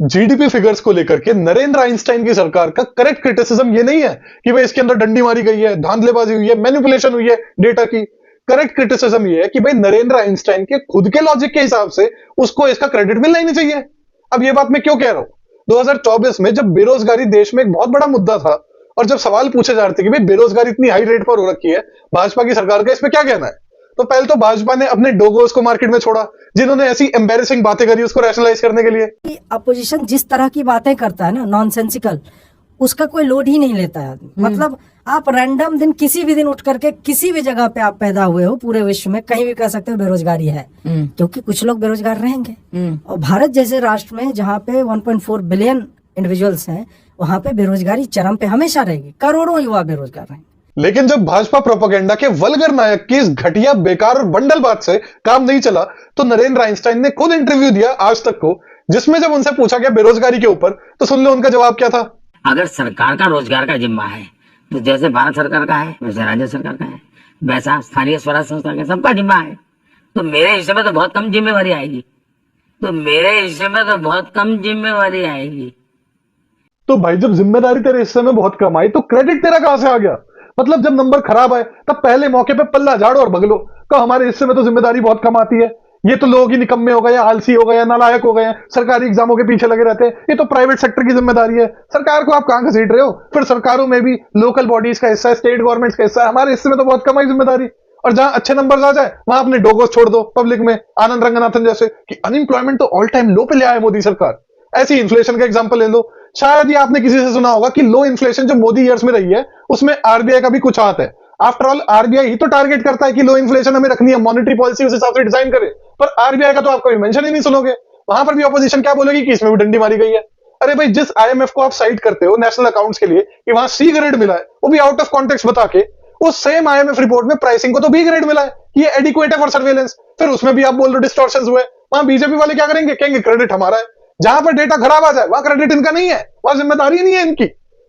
GDP figures को लेकर के नरेंद्र आइंस्टाइन की सरकार का करेक्ट क्रिटिसिज्म ये नहीं है कि भाई इसके अंदर डंडी मारी गई है, धांधलेबाजी हुई है, मैनिपुलेशन हुई है डेटा की। करेक्ट क्रिटिसिज्म ये है कि भाई नरेंद्र आइंस्टाइन के खुद के लॉजिक के हिसाब से उसको इसका क्रेडिट मिलना ही नहीं चाहिए। अब ये बात मैं क्यों कह रहा हूं, 2024 में जब बेरोजगारी देश में एक बहुत बड़ा मुद्दा था और जब सवाल पूछे जा रहे थे कि भाई बेरोजगारी इतनी हाई रेट पर हो रखी है, भाजपा की सरकार का इस पे क्या कहना है, तो पहले तो भाजपा ने अपने डोगोस को मार्केट में छोड़ा जिन्होंने ऐसी एम्बेरसिंग बातें करी उसको रैशनलाइज करने के लिए। अपोजिशन जिस तरह की बातें करता है ना, नॉनसेंसिकल, उसका कोई लोड ही नहीं लेता है। मतलब आप रैंडम दिन किसी भी दिन उठ करके किसी भी जगह पे आप पैदा हुए हो पूरे विश्व में कहीं भी कह सकते हो बेरोजगारी है, क्योंकि कुछ लोग बेरोजगार रहेंगे। और भारत जैसे राष्ट्र में जहाँ पे 1.4 बिलियन इंडिविजुअल्स हैं, वहाँ पे बेरोजगारी चरम पे हमेशा रहेगी, करोड़ों युवा बेरोजगार रहेंगे। लेकिन जब भाजपा प्रोपेगेंडा के वल्गर नायक की इस घटिया, बेकार और बंडल बात से काम नहीं चला तो नरेंद्र आइंस्टाइन ने खुद इंटरव्यू दिया आज तक को, जिसमें जब उनसे पूछा गया बेरोजगारी के ऊपर तो सुन लो उनका जवाब क्या था। अगर सरकार का रोजगार का जिम्मा है तो जैसे भारत सरकार का है, वैसे राज्य सरकार का है, वैसा स्थानीय स्वराज संस्था का सबका जिम्मा है। तो मेरे हिस्से में तो बहुत कम जिम्मेवारी आएगी, तो भाई जब जिम्मेदारी तेरे हिस्से में बहुत कम आई तो क्रेडिट तेरा कहां से आ गया। मतलब जब नंबर खराब आए तब पहले मौके पे पल्ला झाड़ो और भगलो, तो हमारे हिस्से में तो जिम्मेदारी बहुत कम आती है, ये तो लोग ही निकम्मे हो गए, आलसी हो गए, नालायक हो गए, सरकारी एग्जामों के पीछे लगे रहते हैं, ये तो प्राइवेट सेक्टर की जिम्मेदारी है। सरकार को आप कहां घसीट रहे हो। फिर सरकारों में भी लोकल बॉडीज का हिस्सा है, स्टेट गवर्नमेंट का हिस्सा है, हमारे हिस्से में तो बहुत कम आई जिम्मेदारी। और जहां अच्छे नंबर आ जाए वहां अपने डोगोस छोड़ दो पब्लिक में, आनंद रंगनाथन जैसे कि अनएम्प्लॉयमेंट तो ऑल टाइम लो पे ले आए मोदी सरकार। ऐसी इन्फ्लेशन का एग्जांपल ले लो, शायद ही आपने किसी से सुना होगा कि लो इन्फ्लेशन जो मोदी ईयर्स में रही है उसमें आरबीआई का भी कुछ हाथ है। आफ्टर ऑल आरबीआई ही तो टारगेट करता है कि लो इन्फ्लेशन हमें रखनी है, मॉनेटरी पॉलिसी उस हिसाब से डिजाइन करे, पर आरबीआई का तो आप कभी मेंशन ही नहीं सुनोगे। वहां पर भी ऑपोजिशन क्या बोलेगी कि इसमें भी डंडी मारी गई है। अरे भाई जिस आईएमएफ को आप साइट करते हो नेशनल अकाउंट्स के लिए कि वहां सी ग्रेड मिला है, वो भी आउट ऑफ कॉन्टेक्स्ट बता के, उस सेम आईएमएफ रिपोर्ट में प्राइसिंग को तो बी ग्रेड मिला है कि ये एडिक्वेट है फॉर सर्वेलेंस, फिर उसमें भी आप बोल रहे हो डिस्टॉर्शंस हुए। वहां बीजेपी वाले क्या करेंगे, कहेंगे क्रेडिट हमारा है। जहां पर डेटा खराब आ जाए वहां क्रेडिट इनका नहीं है, वहां जिम्मेदारी नहीं है इनकी।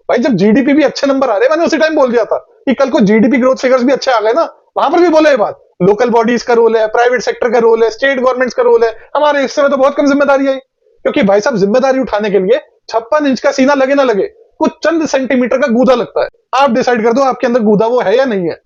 भाई जब जीडीपी भी अच्छे नंबर आ रहे, मैंने उसी टाइम बोल दिया था कि कल को जीडीपी ग्रोथ फिगर्स भी अच्छे आ गए ना, वहां पर भी बोले ये बात, लोकल बॉडीज का रोल है, प्राइवेट सेक्टर का रोल है, स्टेट गवर्नमेंट्स का रोल है, हमारे हिस्से में तो बहुत कम जिम्मेदारी है। क्योंकि भाई साहब जिम्मेदारी उठाने के लिए 56 इंच का सीना लगे ना लगे, कुछ चंद सेंटीमीटर का गूदा लगता है। आप डिसाइड कर दो आपके अंदर गूदा वो है या नहीं है।